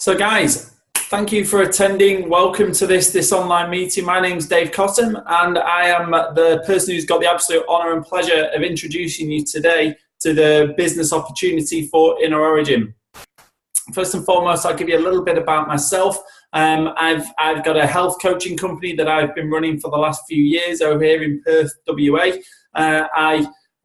So guys, thank you for attending. Welcome to this online meeting. My name's Dave Cottam, and I am the person who's got the absolute honour and pleasure of introducing you today to the business opportunity for InnerOrigin. First and foremost, I'll give you a little bit about myself. I've got a health coaching company that I've been running for the last few years over here in Perth, WA.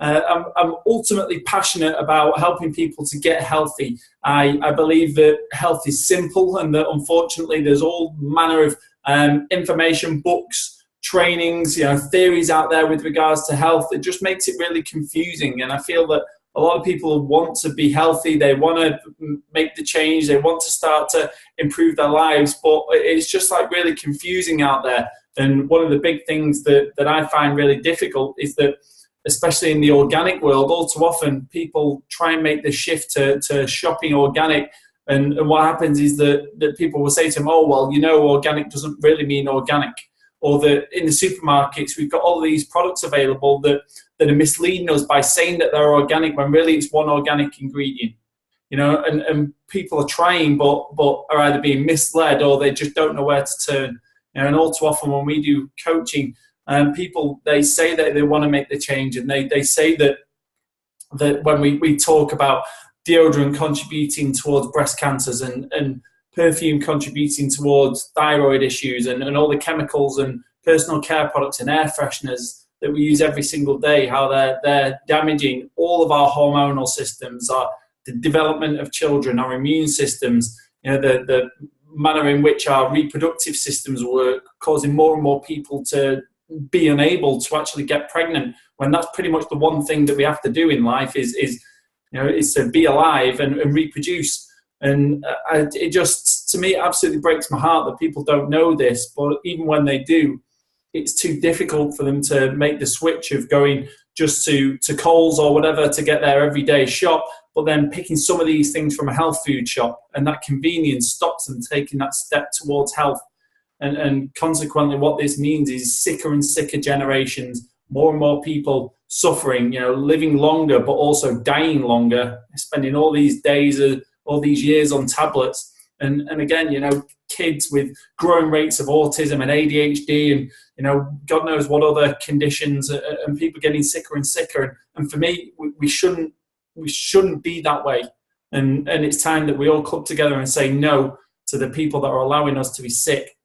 I'm ultimately passionate about helping people to get healthy. I believe that health is simple, and that unfortunately there's all manner of information, books, trainings, theories out there with regards to health that just makes it really confusing. And I feel that a lot of people want to be healthy, they want to make the change, they want to start to improve their lives, but it's just like really confusing out there. And one of the big things that I find really difficult is that, especially in the organic world, all too often people try and make the shift to shopping organic, and what happens is that people will say to them, oh, well, organic doesn't really mean organic, or that in the supermarkets we've got all these products available that are misleading us by saying that they're organic when really it's one organic ingredient. And people are trying but are either being misled or they just don't know where to turn. And all too often when we do coaching, people, they say that they want to make the change, and they say that when we talk about deodorant contributing towards breast cancers and perfume contributing towards thyroid issues and all the chemicals and personal care products and air fresheners that we use every single day, how they're damaging all of our hormonal systems, the development of children, our immune systems, the manner in which our reproductive systems work, causing more and more people to be unable to actually get pregnant, when that's pretty much the one thing that we have to do in life is to be alive and reproduce. And it just, to me, it absolutely breaks my heart that people don't know this, but even when they do, it's too difficult for them to make the switch of going just to Coles or whatever to get their everyday shop, but then picking some of these things from a health food shop, and that convenience stops them taking that step towards health. And consequently, what this means is sicker and sicker generations, more and more people suffering, living longer, but also dying longer, spending all these days, all these years on tablets. And again, kids with growing rates of autism and ADHD and, God knows what other conditions, and people getting sicker and sicker. And for me, we shouldn't be that way. And it's time that we all club together and say no to the people that are allowing us to be sick,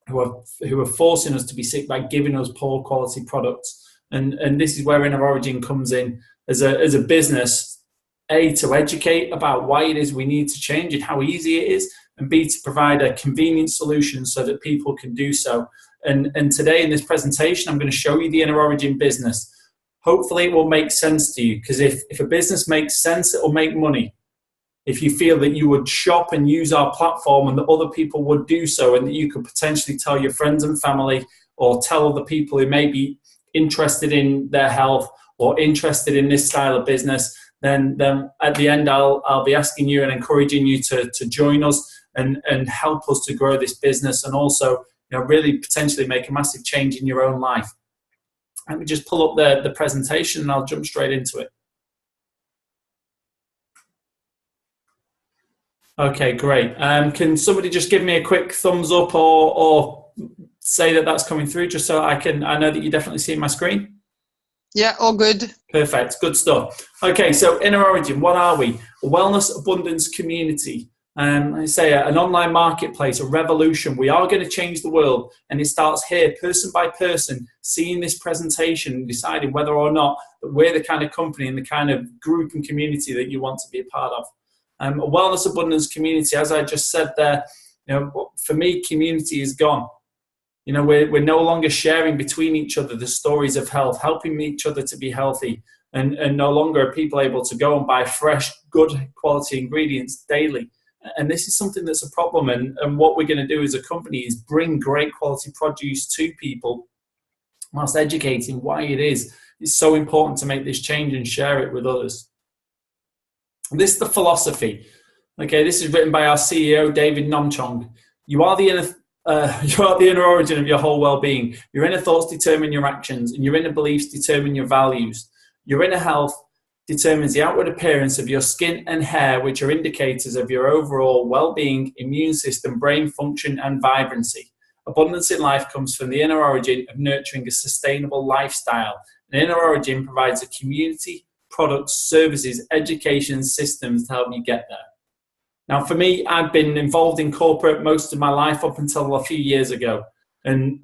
who are forcing us to be sick by giving us poor quality products. And this is where InnerOrigin comes in as a business, A, to educate about why it is we need to change and how easy it is, and B, to provide a convenient solution so that people can do so. And today in this presentation, I'm going to show you the InnerOrigin business. Hopefully it will make sense to you, because if a business makes sense, it will make money. If you feel that you would shop and use our platform and that other people would do so, and that you could potentially tell your friends and family or tell other people who may be interested in their health or interested in this style of business, then at the end I'll be asking you and encouraging you to join us and help us to grow this business, and also really potentially make a massive change in your own life. Let me just pull up the presentation and I'll jump straight into it. Okay, great. Can somebody just give me a quick thumbs up or say that that's coming through, just so I know that you definitely see my screen? Yeah, all good. Perfect, good stuff. Okay, so InnerOrigin, what are we? A wellness abundance community. I say an online marketplace, a revolution. We are going to change the world, and it starts here, person by person, seeing this presentation and deciding whether or not that we're the kind of company and the kind of group and community that you want to be a part of. A wellness abundance community, as I just said there, for me, community is gone. We're no longer sharing between each other the stories of health, helping each other to be healthy, and no longer are people able to go and buy fresh, good quality ingredients daily. And this is something that's a problem. And what we're going to do as a company is bring great quality produce to people whilst educating why it's so important to make this change and share it with others. This is the philosophy. Okay, this is written by our CEO, David Nomchong. You are the inner origin of your whole well-being. Your inner thoughts determine your actions, and your inner beliefs determine your values. Your inner health determines the outward appearance of your skin and hair, which are indicators of your overall well-being, immune system, brain function, and vibrancy. Abundance in life comes from the inner origin of nurturing a sustainable lifestyle. And Inner Origin provides a community, products, services, education systems to help you get there. Now, for me, I've been involved in corporate most of my life up until a few years ago. And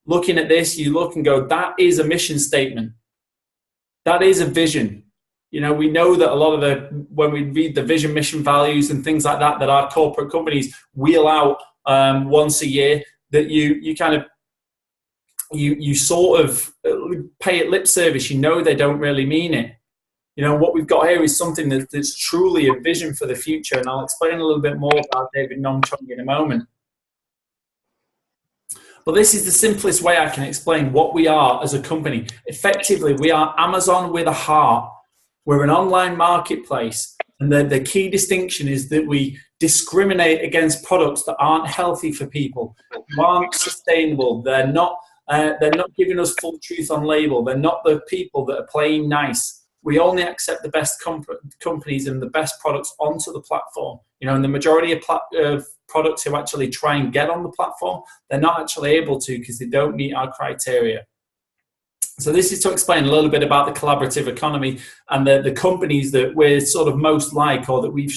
looking at this, you look and go, that is a mission statement. That is a vision. You know, we know that a lot of when we read the vision, mission, values and things like that, that our corporate companies wheel out once a year, that you kind of, you sort of pay it lip service. You know they don't really mean it. You know, what we've got here is something that's truly a vision for the future, and I'll explain a little bit more about David Nong Chong in a moment. But this is the simplest way I can explain what we are as a company. Effectively, we are Amazon with a heart. We're an online marketplace, and the key distinction is that we discriminate against products that aren't healthy for people, who aren't sustainable. They're not giving us full truth on label. They're not the people that are playing nice. We only accept the best companies and the best products onto the platform. You know, and the majority of products who actually try and get on the platform, they're not actually able to because they don't meet our criteria. So this is to explain a little bit about the collaborative economy and the companies that we're sort of most like, or that we've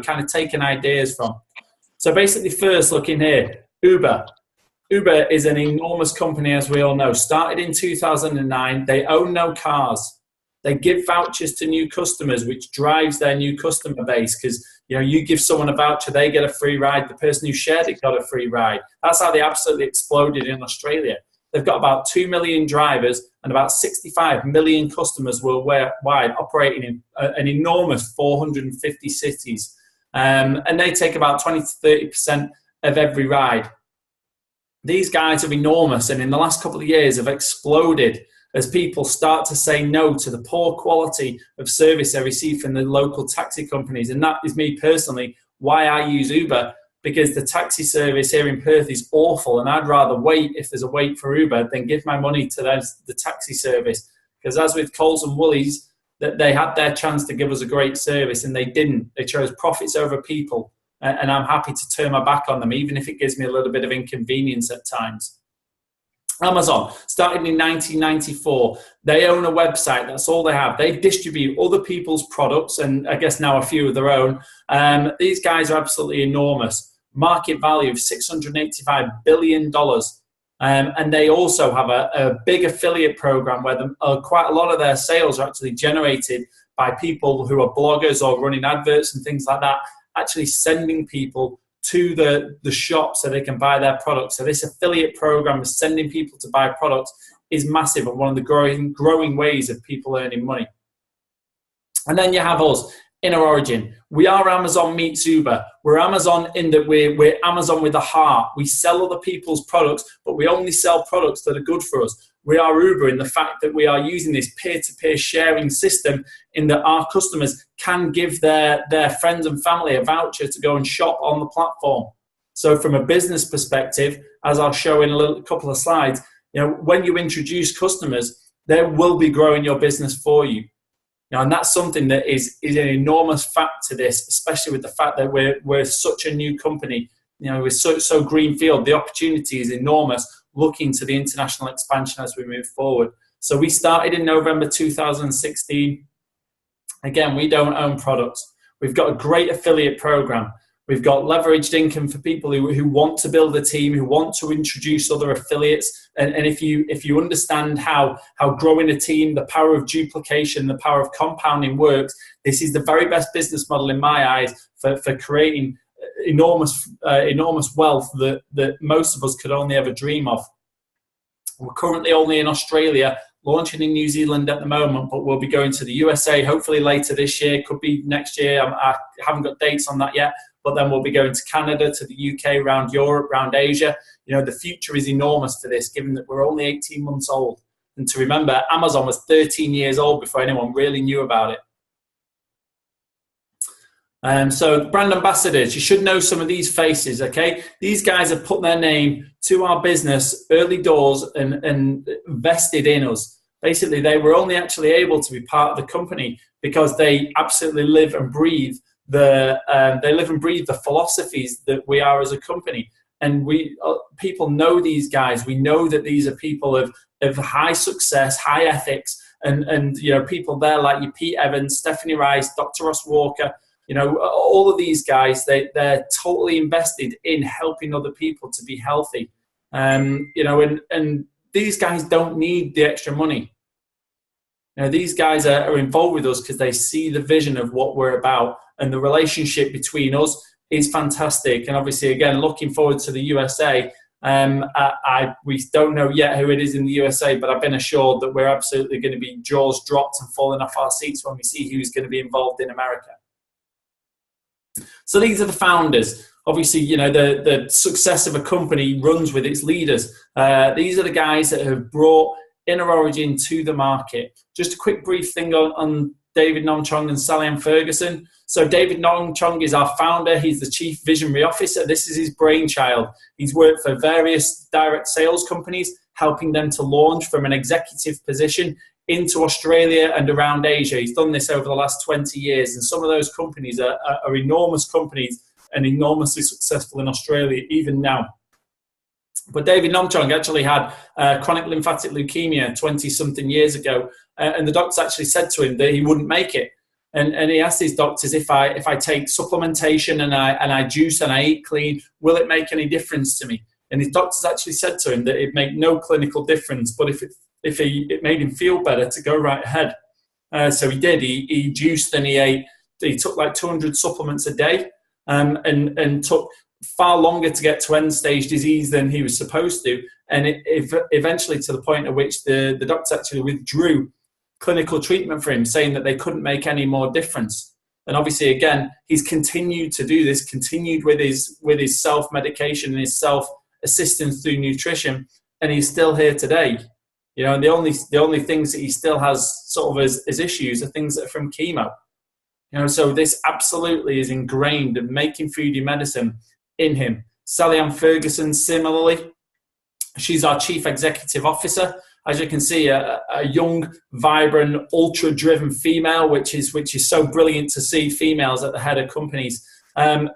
kind of taken ideas from. So basically, first looking here, Uber. Uber is an enormous company, as we all know. Started in 2009. They own no cars. They give vouchers to new customers, which drives their new customer base, because you give someone a voucher, they get a free ride. The person who shared it got a free ride. That's how they absolutely exploded in Australia. They've got about 2 million drivers and about 65 million customers worldwide, operating in an enormous 450 cities. And they take about 20 to 30% of every ride. These guys are enormous, and in the last couple of years have exploded as people start to say no to the poor quality of service they receive from the local taxi companies. And that is me personally, why I use Uber, because the taxi service here in Perth is awful, and I'd rather wait, if there's a wait for Uber, than give my money to the taxi service. Because as with Coles and Woolies, that they had their chance to give us a great service, and they didn't. They chose profits over people, and I'm happy to turn my back on them, even if it gives me a little bit of inconvenience at times. Amazon started in 1994. They own a website. That's all they have. They distribute other people's products, and I guess now a few of their own. These guys are absolutely enormous. Market value of $685 billion. And they also have a big affiliate program where quite a lot of their sales are actually generated by people who are bloggers or running adverts and things like that, actually sending people to the shop so they can buy their products. So this affiliate program of sending people to buy products is massive, and one of the growing ways of people earning money. And then you have us, InnerOrigin. We are Amazon meets Uber. We're Amazon in that we're Amazon with a heart. We sell other people's products, but we only sell products that are good for us. We are Uber in the fact that we are using this peer-to-peer sharing system in that our customers can give their friends and family a voucher to go and shop on the platform. So from a business perspective, as I'll show in a couple of slides, when you introduce customers, they will be growing your business for you. And that's something that is an enormous fact to this, especially with the fact that we're such a new company. We're so greenfield. The opportunity is enormous, looking to the international expansion as we move forward. So we started in November 2016. Again, we don't own products. We've got a great affiliate program. We've got leveraged income for people who want to build a team, who want to introduce other affiliates. And if you understand how growing a team, the power of duplication, the power of compounding works, this is the very best business model in my eyes for creating enormous wealth that most of us could only ever dream of. We're currently only in Australia, launching in New Zealand at the moment, but we'll be going to the USA hopefully later this year, could be next year. I haven't got dates on that yet, but then we'll be going to Canada, to the UK, around Europe, around Asia. The future is enormous for this, given that we're only 18 months old. And to remember, Amazon was 13 years old before anyone really knew about it. So brand ambassadors, you should know some of these faces, okay? These guys have put their name to our business early doors and invested in us. basically they were only actually able to be part of the company because they absolutely live and breathe the philosophies that we are as a company. And people know these guys. We know that these are people of high success, high ethics, and people there like your Pete Evans, Stephanie Rice, Dr. Ross Walker. All of these guys, they're totally invested in helping other people to be healthy. And these guys don't need the extra money. These guys are involved with us because they see the vision of what we're about, and the relationship between us is fantastic. And obviously, again, looking forward to the USA. We don't know yet who it is in the USA, but I've been assured that we're absolutely going to be jaws dropped and falling off our seats when we see who's going to be involved in America. So these are the founders. Obviously, the success of a company runs with its leaders. These are the guys that have brought InnerOrigin to the market. Just a quick brief thing on David Nongchong and Sally-Ann Ferguson. So David Nongchong is our founder. He's the Chief Visionary Officer. This is his brainchild. He's worked for various direct sales companies, helping them to launch from an executive position into Australia and around Asia. He's done this over the last 20 years. And some of those companies are enormous companies and enormously successful in Australia even now. But David Nongchong actually had chronic lymphatic leukemia 20-something years ago, and the doctors actually said to him that he wouldn't make it. And he asked his doctors, if I take supplementation and I juice and I eat clean, will it make any difference to me? And his doctors actually said to him that it'd make no clinical difference, but if it made him feel better, to go right ahead. So he did. He juiced and he ate. He took like 200 supplements a day, and took far longer to get to end-stage disease than he was supposed to, and it eventually to the point at which the doctors actually withdrew clinical treatment for him, saying that they couldn't make any more difference. And obviously, again, he's continued to do this, continued with his self-medication and his self-assistance through nutrition, and he's still here today. And the only things that he still has sort of as issues are things that are from chemo. So this absolutely is ingrained in making food your medicine in him. Sally-Ann Ferguson, similarly, she's our Chief Executive Officer. As you can see, a young, vibrant, ultra-driven female, which is so brilliant to see females at the head of companies. And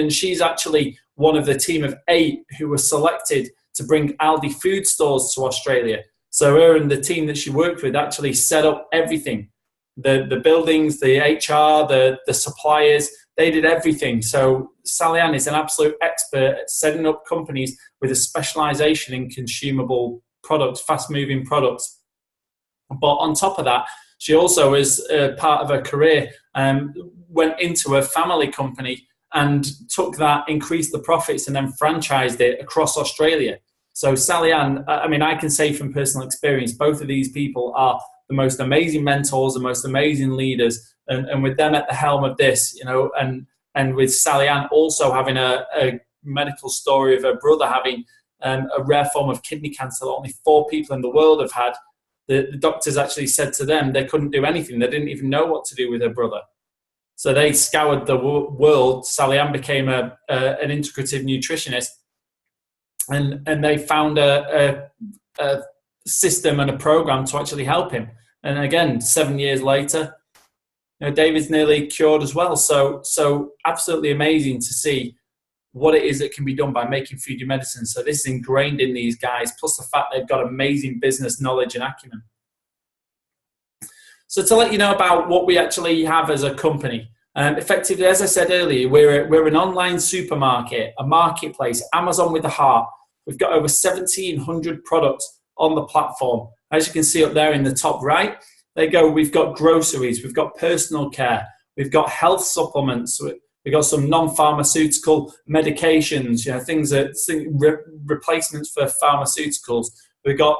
she's actually one of the team of 8 who were selected to bring Aldi food stores to Australia. So her and the team that she worked with actually set up everything. The buildings, the HR, the suppliers, they did everything. So Sally-Ann is an absolute expert at setting up companies with a specialization in consumable products, fast-moving products. But on top of that, she also, as part of her career, went into a family company and took that, increased the profits, and then franchised it across Australia. So Sally-Ann, I can say from personal experience, both of these people are the most amazing mentors, the most amazing leaders, and with them at the helm of this, and with Sally-Ann also having a medical story of her brother having a rare form of kidney cancer that only 4 people in the world have had. The doctors actually said to them they couldn't do anything. They didn't even know what to do with her brother. So they scoured the world. Sally-Ann became an integrative nutritionist, and they found a system and a program to actually help him. And again, 7 years later, David's nearly cured as well. So absolutely amazing to see what it is that can be done by making food your medicine. So this is ingrained in these guys, plus the fact they've got amazing business knowledge and acumen. So to let you know about what we actually have as a company, effectively, as I said earlier, we're an online supermarket, a marketplace, Amazon with a heart. We've got over 1,700 products on the platform. As you can see up there in the top right, we've got groceries, we've got personal care, we've got health supplements, we've got some non-pharmaceutical medications, replacements for pharmaceuticals. We've got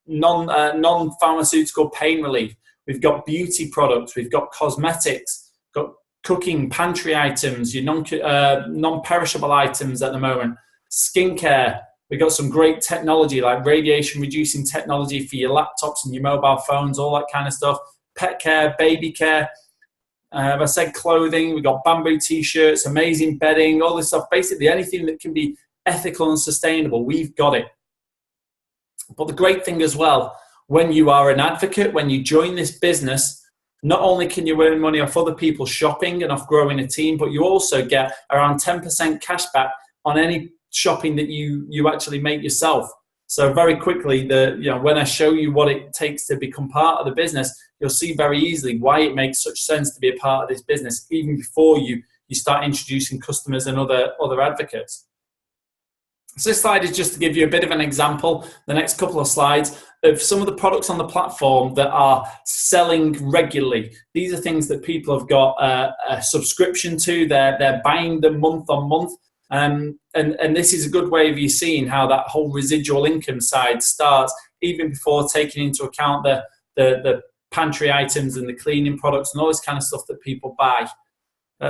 non-pharmaceutical pain relief. We've got beauty products. We've got cosmetics, got cooking, pantry items, your non-perishable items at the moment, skincare. We've got some great technology like radiation-reducing technology for your laptops and your mobile phones, all that kind of stuff. Pet care, baby care. I said clothing. We've got bamboo T-shirts, amazing bedding, all this stuff. Basically, anything that can be ethical and sustainable, we've got it. But the great thing as well, when you are an advocate, when you join this business, not only can you earn money off other people shopping and off growing a team, but you also get around 10% cash back on any shopping that you actually make yourself. So very quickly, when I show you what it takes to become part of the business, you'll see very easily why it makes such sense to be a part of this business, even before you start introducing customers and other advocates. So this slide is just to give you a bit of an example, the next couple of slides, of some of the products on the platform that are selling regularly. These are things that people have got a subscription to. They're buying them month on month. And this is a good way of you seeing how that whole residual income side starts, even before taking into account the pantry items and the cleaning products and all this kind of stuff that people buy.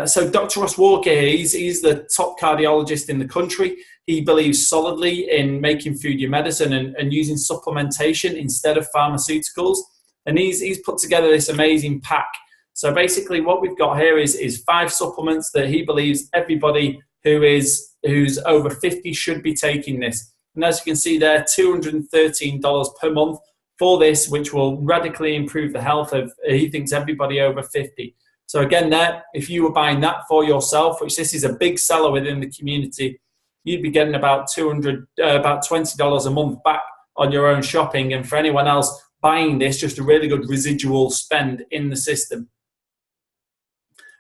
So Dr. Ross Walker, he's the top cardiologist in the country. He believes solidly in making food your medicine and using supplementation instead of pharmaceuticals. And he's put together this amazing pack. So basically what we've got here is 5 supplements that he believes everybody who's over 50 should be taking this. And as you can see there, $213 per month for this, which will radically improve the health of, he thinks, everybody over 50. So again, there, if you were buying that for yourself, which this is a big seller within the community, you'd be getting about $20 a month back on your own shopping. And for anyone else buying this, just a really good residual spend in the system.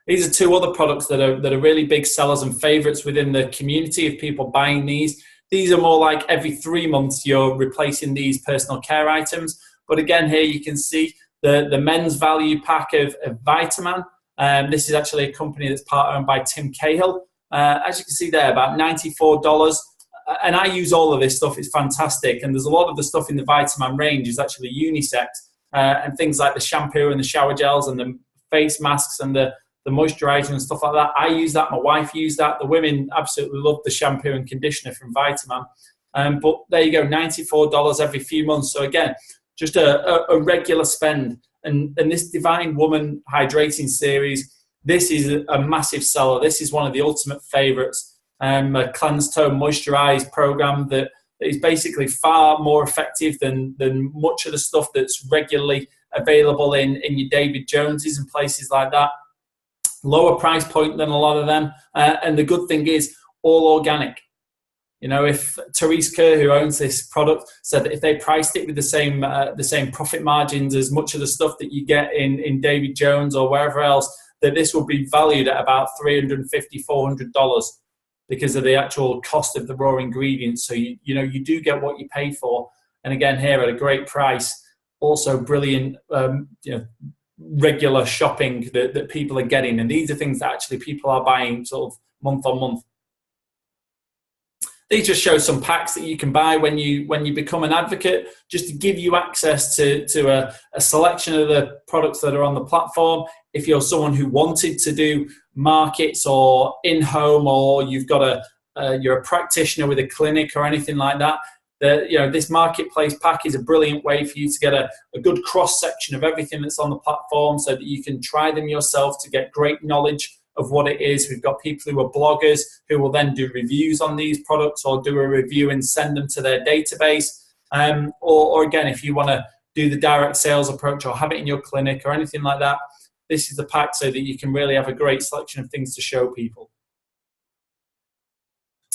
These are 2 other products that are really big sellers and favorites within the community of people buying these. These are more like every 3 months you're replacing these personal care items. But again, here you can see the men's value pack of Vitamin. This is actually a company that's part owned by Tim Cahill. As you can see there, about $94. And I use all of this stuff. It's fantastic. And there's a lot of the stuff in the Vitamin range is actually unisex. And things like the shampoo and the shower gels and the face masks and the moisturizer and stuff like that. I use that. My wife used that. The women absolutely love the shampoo and conditioner from Vitamin. But there you go, $94 every few months. So again, just a regular spend. And this Divine Woman Hydrating Series, this is a massive seller. This is one of the ultimate favorites. A Cleanse, Tone, Moisturize program that is basically far more effective than much of the stuff that's regularly available in your David Joneses and places like that. Lower price point than a lot of them. And the good thing is all organic. You know, if Therese Kerr, who owns this product, said that if they priced it with the same profit margins as much of the stuff that you get in David Jones or wherever else, that this will be valued at about $350, $400 because of the actual cost of the raw ingredients. So you do get what you pay for, and again here at a great price. Also brilliant, regular shopping that people are getting, and these are things that actually people are buying sort of month on month. These just show some packs that you can buy when you become an advocate, just to give you access to a selection of the products that are on the platform. If you're someone who wanted to do markets or in-home, or you've got you're a practitioner with a clinic or anything like that, this marketplace pack is a brilliant way for you to get a good cross-section of everything that's on the platform so that you can try them yourself to get great knowledge of what it is. We've got people who are bloggers who will then do reviews on these products or do a review and send them to their database. Or again, if you want to do the direct sales approach or have it in your clinic or anything like that, this is the pack so that you can really have a great selection of things to show people.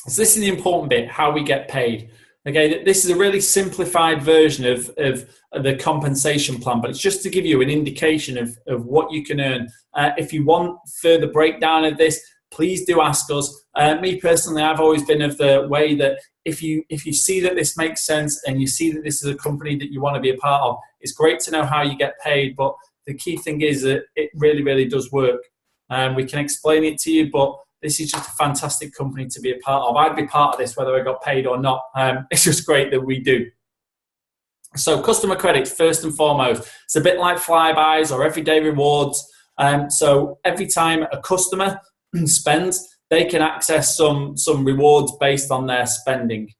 So this is the important bit, how we get paid. Okay, this is a really simplified version of the compensation plan, but it's just to give you an indication of what you can earn. If you want further breakdown of this, please do ask us. Me personally, I've always been of the way that if you see that this makes sense and you see that this is a company that you want to be a part of, it's great to know how you get paid, but the key thing is that it really, really does work. We can explain it to you, but this is just a fantastic company to be a part of. I'd be part of this whether I got paid or not. It's just great that we do. So customer credits, first and foremost. It's a bit like Flybuys or everyday rewards. So every time a customer spends, they can access some rewards based on their spending.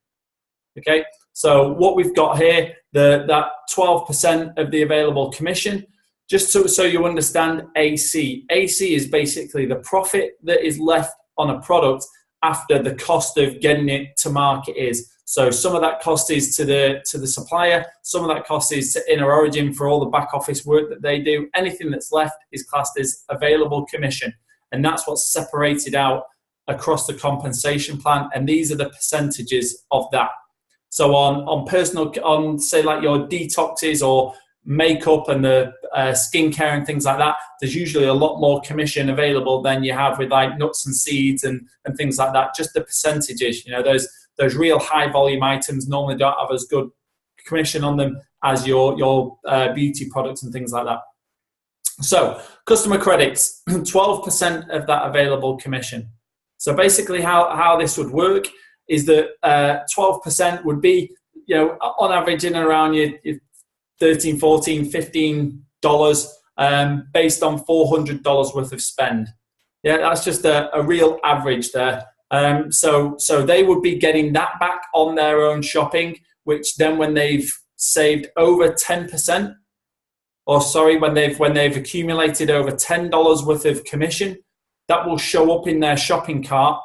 Okay, so what we've got here, that 12% of the available commission. Just so you understand AC. AC is basically the profit that is left on a product after the cost of getting it to market is. So some of that cost is to the supplier, some of that cost is to InnerOrigin for all the back office work that they do. Anything that's left is classed as available commission, and that's what's separated out across the compensation plan, and these are the percentages of that. So on personal, on say like your detoxes or makeup and the skincare and things like that, there's usually a lot more commission available than you have with like nuts and seeds and things like that. Just the percentages, those real high volume items normally don't have as good commission on them as your beauty products and things like that. So customer credits, 12% of that available commission. So basically how this would work is that 12% would be, on average in and around your $13, $14, $15 based on $400 worth of spend. Yeah, that's just a real average there. So they would be getting that back on their own shopping, which then when they've saved over 10%, when they've accumulated over $10 worth of commission, that will show up in their shopping cart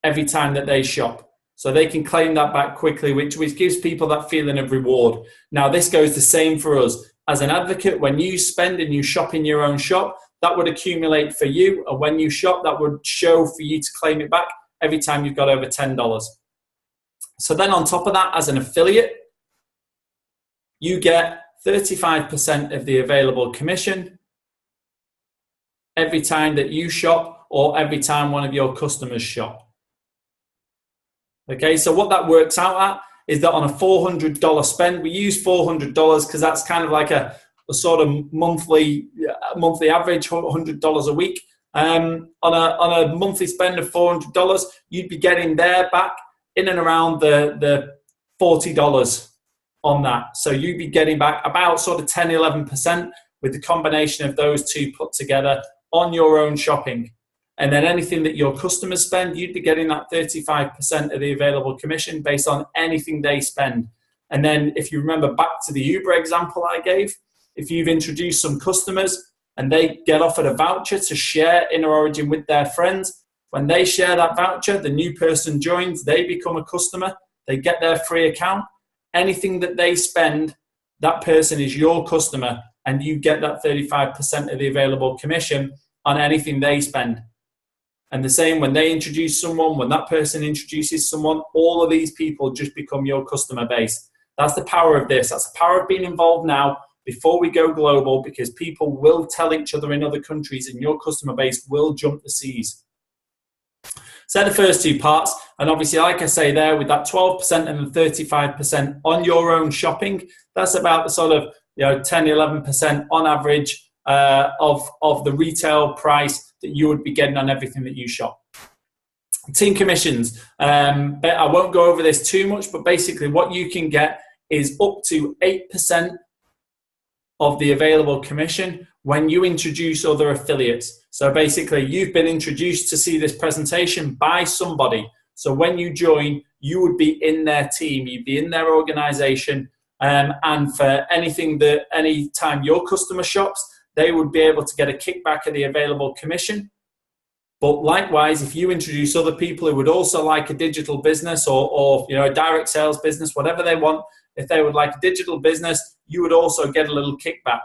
every time that they shop. So they can claim that back quickly, which gives people that feeling of reward. Now, this goes the same for us. As an advocate, when you spend and you shop in your own shop, that would accumulate for you. And when you shop, that would show for you to claim it back every time you've got over $10. So then on top of that, as an affiliate, you get 35% of the available commission every time that you shop or every time one of your customers shop. Okay, so what that works out at is that on a $400 spend, we use $400 because that's kind of like a sort of monthly average, $100 a week. On a monthly spend of $400, you'd be getting there back in and around the $40 on that. So you'd be getting back about sort of 10, 11% with the combination of those two put together on your own shopping. And then anything that your customers spend, you'd be getting that 35% of the available commission based on anything they spend. And then if you remember back to the Uber example I gave, if you've introduced some customers and they get offered a voucher to share InnerOrigin with their friends, when they share that voucher, the new person joins, they become a customer, they get their free account. Anything that they spend, that person is your customer, and you get that 35% of the available commission on anything they spend. And the same when they introduce someone, when that person introduces someone, all of these people just become your customer base. That's the power of this. That's the power of being involved now before we go global, because people will tell each other in other countries and your customer base will jump the seas. So the first two parts, and obviously like I say there, with that 12% and the 35% on your own shopping, that's about the sort of 10, 11% on average of the retail price that you would be getting on everything that you shop. Team commissions, but I won't go over this too much, but basically what you can get is up to 8% of the available commission when you introduce other affiliates. So basically you've been introduced to see this presentation by somebody. So when you join, you would be in their team, you'd be in their organization, and for anything that any time your customer shops, they would be able to get a kickback of the available commission. But likewise, if you introduce other people who would also like a digital business or a direct sales business, whatever they want, if they would like a digital business, you would also get a little kickback.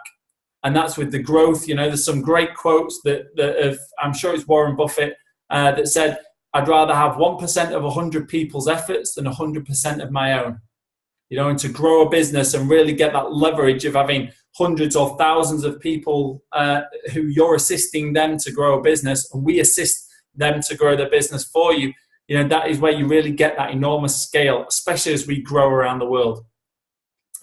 And that's with the growth. There's some great quotes that I'm sure it's Warren Buffett that said, I'd rather have 1% of 100 people's efforts than 100% of my own. And to grow a business and really get that leverage of having hundreds or thousands of people who you're assisting them to grow a business, and we assist them to grow their business for you, that is where you really get that enormous scale, especially as we grow around the world.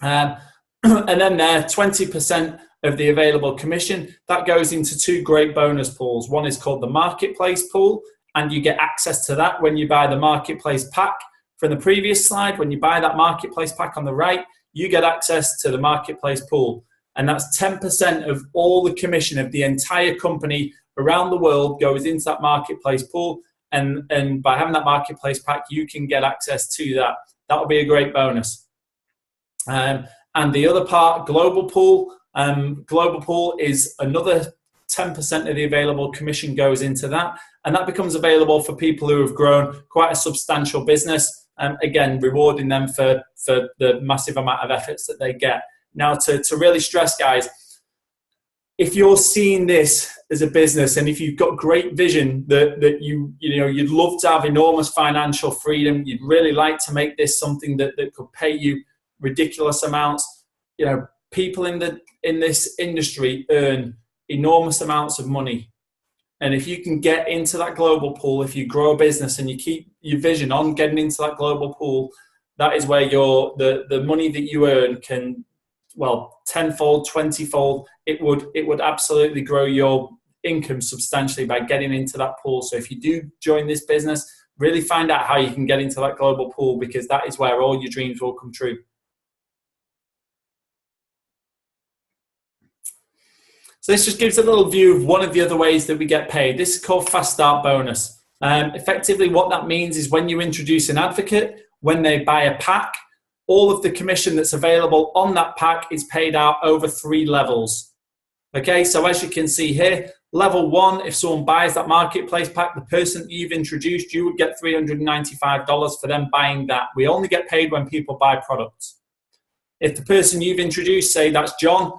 And then there, 20% of the available commission, that goes into two great bonus pools. One is called the marketplace pool, and you get access to that when you buy the marketplace pack. From the previous slide, when you buy that marketplace pack on the right, you get access to the marketplace pool. And that's 10% of all the commission of the entire company around the world goes into that marketplace pool. And by having that marketplace pack, you can get access to that. That'll be a great bonus. And the other part, global pool. Global pool is another 10% of the available commission goes into that. And that becomes available for people who have grown quite a substantial business. again, rewarding them for the massive amount of efforts that they get. Now, to really stress, guys, if you're seeing this as a business and if you've got great vision that you'd love to have enormous financial freedom, you'd really like to make this something that could pay you ridiculous amounts, people in this industry earn enormous amounts of money. And if you can get into that global pool, if you grow a business and you keep your vision on getting into that global pool, that is where the money that you earn can, tenfold, 20-fold. It would absolutely grow your income substantially by getting into that pool. So if you do join this business, really find out how you can get into that global pool, because that is where all your dreams will come true. So this just gives a little view of one of the other ways that we get paid. This is called Fast Start Bonus. Effectively, what that means is when you introduce an advocate, when they buy a pack, all of the commission that's available on that pack is paid out over 3 levels. Okay, so as you can see here, level 1, if someone buys that marketplace pack, the person that you've introduced, you would get $395 for them buying that. We only get paid when people buy products. If the person you've introduced, say that's John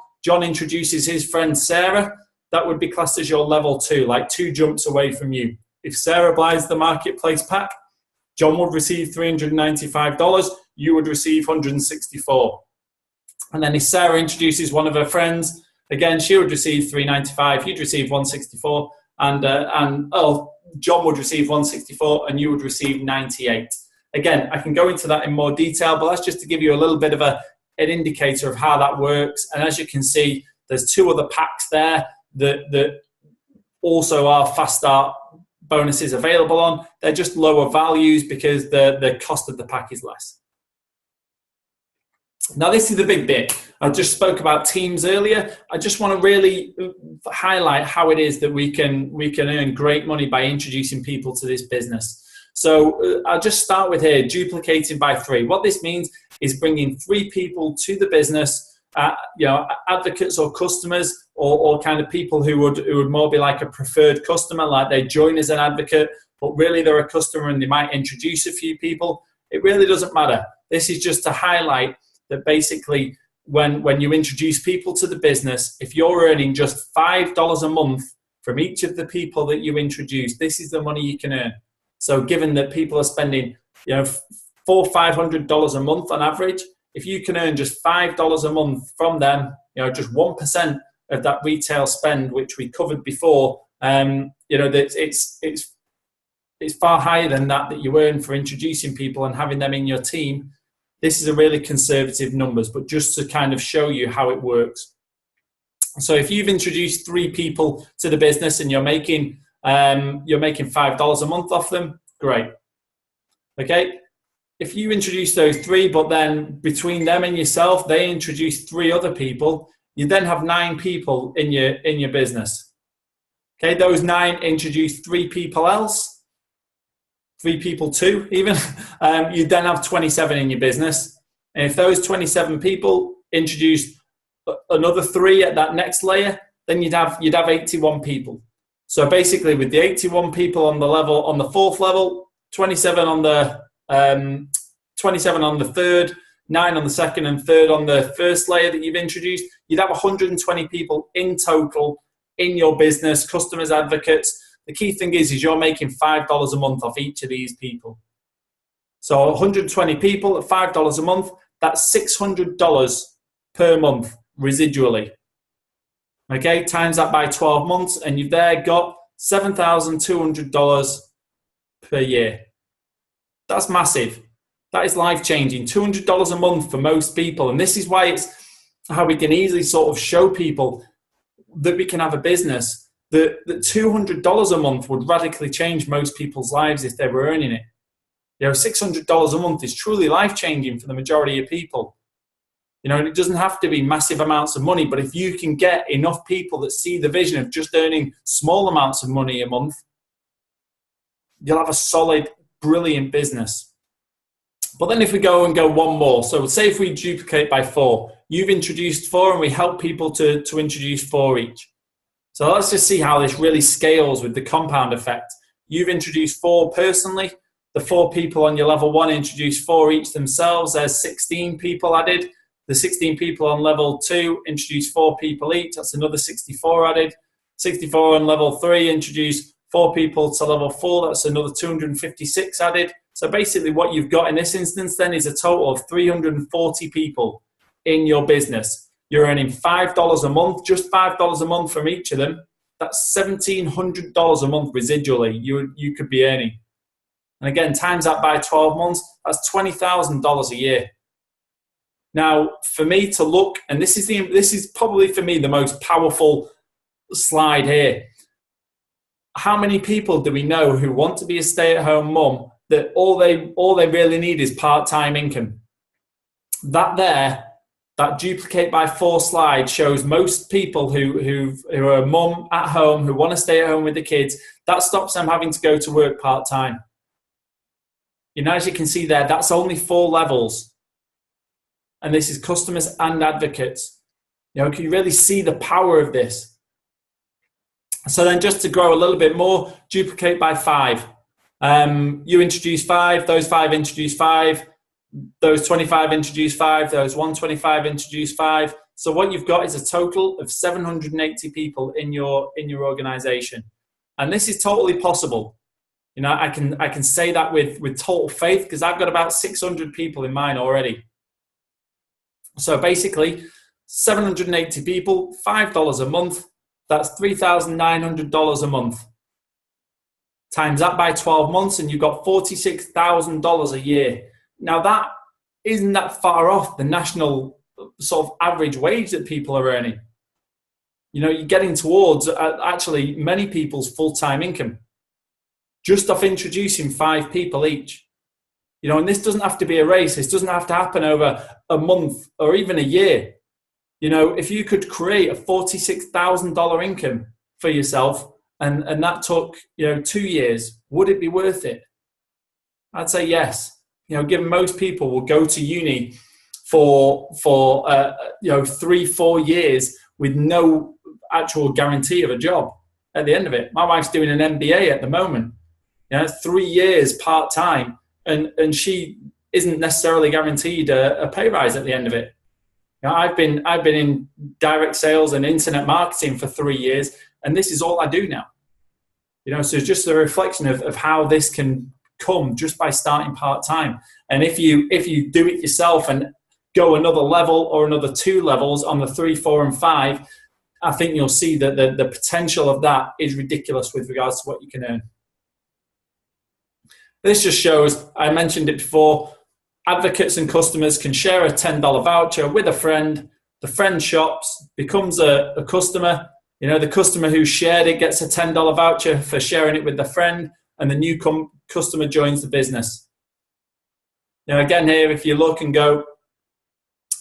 introduces his friend Sarah, that would be classed as your level 2, like 2 jumps away from you. If Sarah buys the marketplace pack, John would receive $395, you would receive $164. And then if Sarah introduces one of her friends, again, she would receive $395, you'd receive $164, and John would receive $164 and you would receive $98. Again, I can go into that in more detail, but that's just to give you a little bit of an indicator of how that works. And as you can see, there's 2 other packs there that also are Fast Start bonuses available on. They're just lower values because the cost of the pack is less. Now, this is the big bit. I just spoke about teams earlier. I just want to really highlight how it is that we can earn great money by introducing people to this business. So I'll just start with here, duplicating by 3. What this means is bringing 3 people to the business, advocates or customers, or kind of people who would more be like a preferred customer, like they join as an advocate, but really they're a customer and they might introduce a few people. It really doesn't matter. This is just to highlight that basically when you introduce people to the business, if you're earning just $5 a month from each of the people that you introduce, this is the money you can earn. So given that people are spending, $400 or $500 a month on average, if you can earn just $5 a month from them, just 1% of that retail spend, which we covered before, it's far higher than that you earn for introducing people and having them in your team. This is a really conservative numbers, but just to kind of show you how it works. So if you've introduced 3 people to the business and you're making $5 a month off them, great. Okay. If you introduce those 3, but then between them and yourself, they introduce 3 other people, you then have 9 people in your business. Okay, those 9 introduce 3 people else, 3 people too, even. You then have 27 in your business. And if those 27 people introduce another 3 at that next layer, then you'd have 81 people. So basically, with the 81 people on the 4th level, 27 on the 3rd, 9 on the 2nd, and 3rd on the 1st layer that you've introduced, you'd have 120 people in total in your business, customers, advocates. The key thing is you're making $5 a month off each of these people. So 120 people at $5 a month, that's $600 per month residually. Okay, times that by 12 months, and you've there got $7,200 per year. That's massive. That is life-changing. $200 a month for most people. And this is why it's how we can easily sort of show people that we can have a business, that $200 a month would radically change most people's lives if they were earning it. $600 a month is truly life-changing for the majority of people. It doesn't have to be massive amounts of money, but if you can get enough people that see the vision of just earning small amounts of money a month, you'll have a solid, brilliant business. But then if we go one more, so say if we duplicate by 4, you've introduced 4 and we help people to introduce 4 each. So let's just see how this really scales with the compound effect. You've introduced 4 personally, The 4 people on your level 1 introduce 4 each themselves. There's 16 people added. The 16 people on level 2 introduce 4 people each. That's another 64 added. 64 on level 3 introduce 4 people to level 4. That's another 256 added. So basically what you've got in this instance then is a total of 340 people in your business. You're earning $5 a month, just $5 a month from each of them. That's $1,700 a month residually you could be earning. And again, times that by 12 months, that's $20,000 a year. Now, for me to look, and this is probably for me the most powerful slide here. How many people do we know who want to be a stay-at-home mum that all they really need is part-time income? That duplicate by 4 slide shows most people who are a mum at home, who want to stay at home with the kids, that stops them having to go to work part-time. You know, as you can see there, that's only 4 levels. And this is customers and advocates. You know, can you really see the power of this? So then just to grow a little bit more, duplicate by 5. You introduce 5, those 5 introduce 5, those 25 introduce 5, those 125 introduce 5. So what you've got is a total of 780 people in your organization. And this is totally possible. You know, I can say that with total faith because I've got about 600 people in mine already. So basically, 780 people, $5 a month, that's $3,900 a month. Times that by 12 months and you've got $46,000 a year. Now that isn't that far off the national sort of average wage that people are earning. You know, you're getting towards actually many people's full-time income just off introducing 5 people each. You know, and this doesn't have to be a race. This doesn't have to happen over a month or even a year. You know, if you could create a $46,000 income for yourself and that took, 2 years, would it be worth it? I'd say yes. You know, given most people will go to uni for 3-4 years with no actual guarantee of a job at the end of it. My wife's doing an MBA at the moment. 3 years part-time, and she isn't necessarily guaranteed a pay rise at the end of it. I've been in direct sales and internet marketing for 3 years, and this is all I do now. So it's just a reflection of how this can come just by starting part-time. And if you do it yourself and go another level or another 2 levels on the 3, 4, and 5, I think you'll see that the potential of that is ridiculous with regards to what you can earn. This just shows, I mentioned it before, advocates and customers can share a $10 voucher with a friend. The friend shops, becomes a customer. The customer who shared it gets a $10 voucher for sharing it with the friend, and the new customer joins the business. Again here, if you look and go,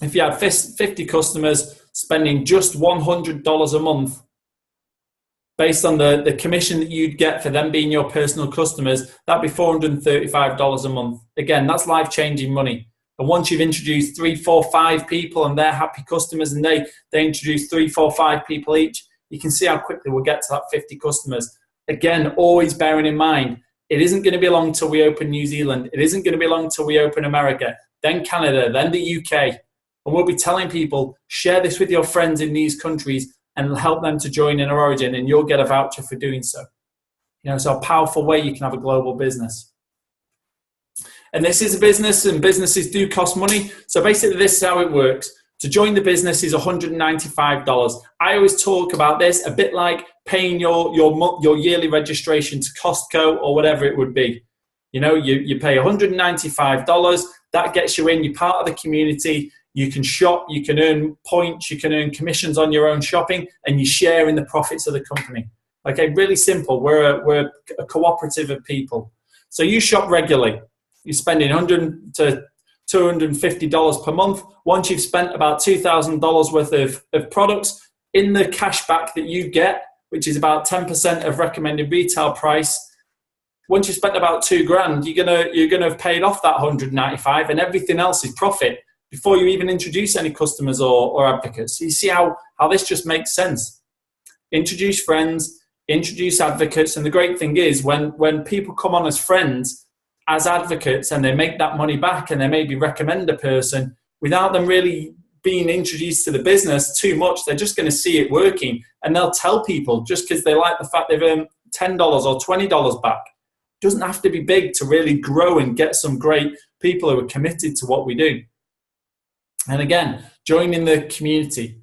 if you had 50 customers spending just $100 a month, based on the commission that you'd get for them being your personal customers, that'd be $435 a month. Again, that's life-changing money. And once you've introduced 3, 4, 5 people and they're happy customers and they introduce 3, 4, 5 people each, you can see how quickly we'll get to that 50 customers. Again, always bearing in mind, it isn't going to be long till we open New Zealand. It isn't going to be long till we open America, then Canada, then the UK. And we'll be telling people, share this with your friends in these countries and help them to join InnerOrigin, and you'll get a voucher for doing so. So a powerful way you can have a global business. And this is a business, and businesses do cost money. So basically this is how it works. To join the business is $195. I always talk about this a bit like paying your yearly registration to Costco or whatever it would be. You pay $195. That gets you in. You're part of the community. You can shop. You can earn points. You can earn commissions on your own shopping, and you share in the profits of the company. Okay, really simple. We're a cooperative of people. So you shop regularly. You're spending $100 to $250 per month. Once you've spent about $2,000 worth of products, in the cash back that you get, which is about 10% of recommended retail price, once you've spent about $2,000, you're gonna have paid off that $195, and everything else is profit before you even introduce any customers or advocates. So you see how this just makes sense. Introduce friends, introduce advocates, and the great thing is when people come on as friends, as advocates, and they make that money back, and they maybe recommend a person without them really being introduced to the business too much. They're just going to see it working, and they'll tell people just because they like the fact they've earned $10 or $20 back. It doesn't have to be big to really grow and get some great people who are committed to what we do. And again, join in the community,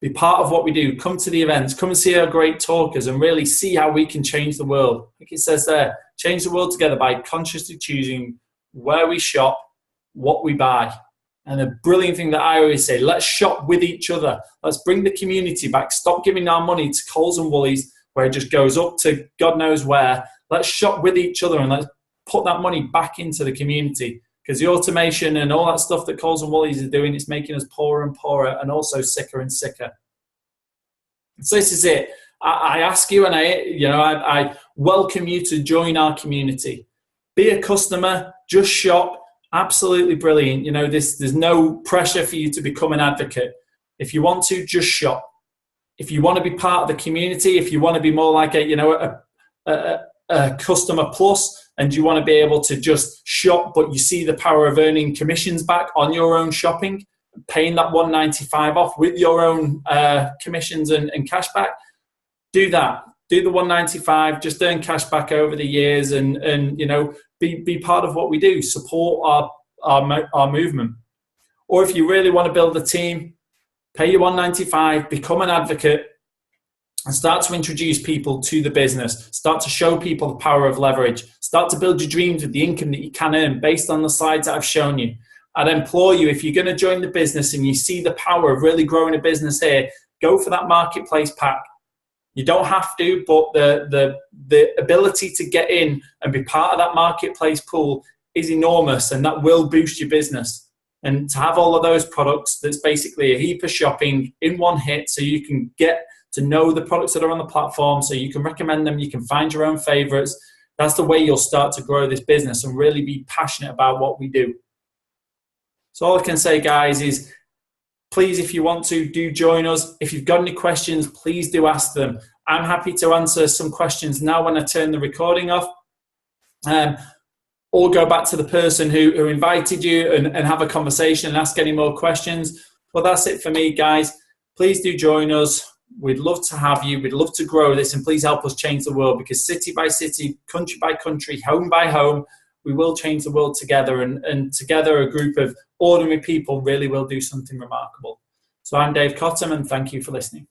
be part of what we do, come to the events, come and see our great talkers and really see how we can change the world. Like it says there, change the world together by consciously choosing where we shop, what we buy. And a brilliant thing that I always say, let's shop with each other. Let's bring the community back. Stop giving our money to Coles and Woolies where it just goes up to God knows where. Let's shop with each other and let's put that money back into the community. Because the automation and all that stuff that Coles and Woolies are doing, it's making us poorer and poorer and also sicker and sicker. So this is it. I ask you, and I welcome you to join our community. Be a customer, just shop. Absolutely brilliant. There's no pressure for you to become an advocate. If you want to, just shop. If you want to be part of the community, if you want to be more like a customer plus, and you want to be able to just shop, but you see the power of earning commissions back on your own shopping, paying that $1.95 off with your own commissions and cash back, do that. Do the $1.95, just earn cash back over the years and be part of what we do, support our movement. Or if you really want to build a team, pay your $1.95, become an advocate, and start to introduce people to the business. Start to show people the power of leverage. Start to build your dreams with the income that you can earn based on the slides that I've shown you. I'd implore you, if you're going to join the business and you see the power of really growing a business here, go for that marketplace pack. You don't have to, but the ability to get in and be part of that marketplace pool is enormous, and that will boost your business. And to have all of those products, that's basically a heap of shopping in one hit, so you can get to know the products that are on the platform, so you can recommend them, you can find your own favorites. That's the way you'll start to grow this business and really be passionate about what we do. So all I can say, guys, is please, if you want to, do join us. If you've got any questions, please do ask them. I'm happy to answer some questions now when I turn the recording off. Or go back to the person who invited you and have a conversation and ask any more questions. Well, that's it for me, guys. Please do join us. We'd love to have you. We'd love to grow this, and please help us change the world, because city by city, country by country, home by home, we will change the world together, and together a group of ordinary people really will do something remarkable. So I'm Dave Cottam, and thank you for listening.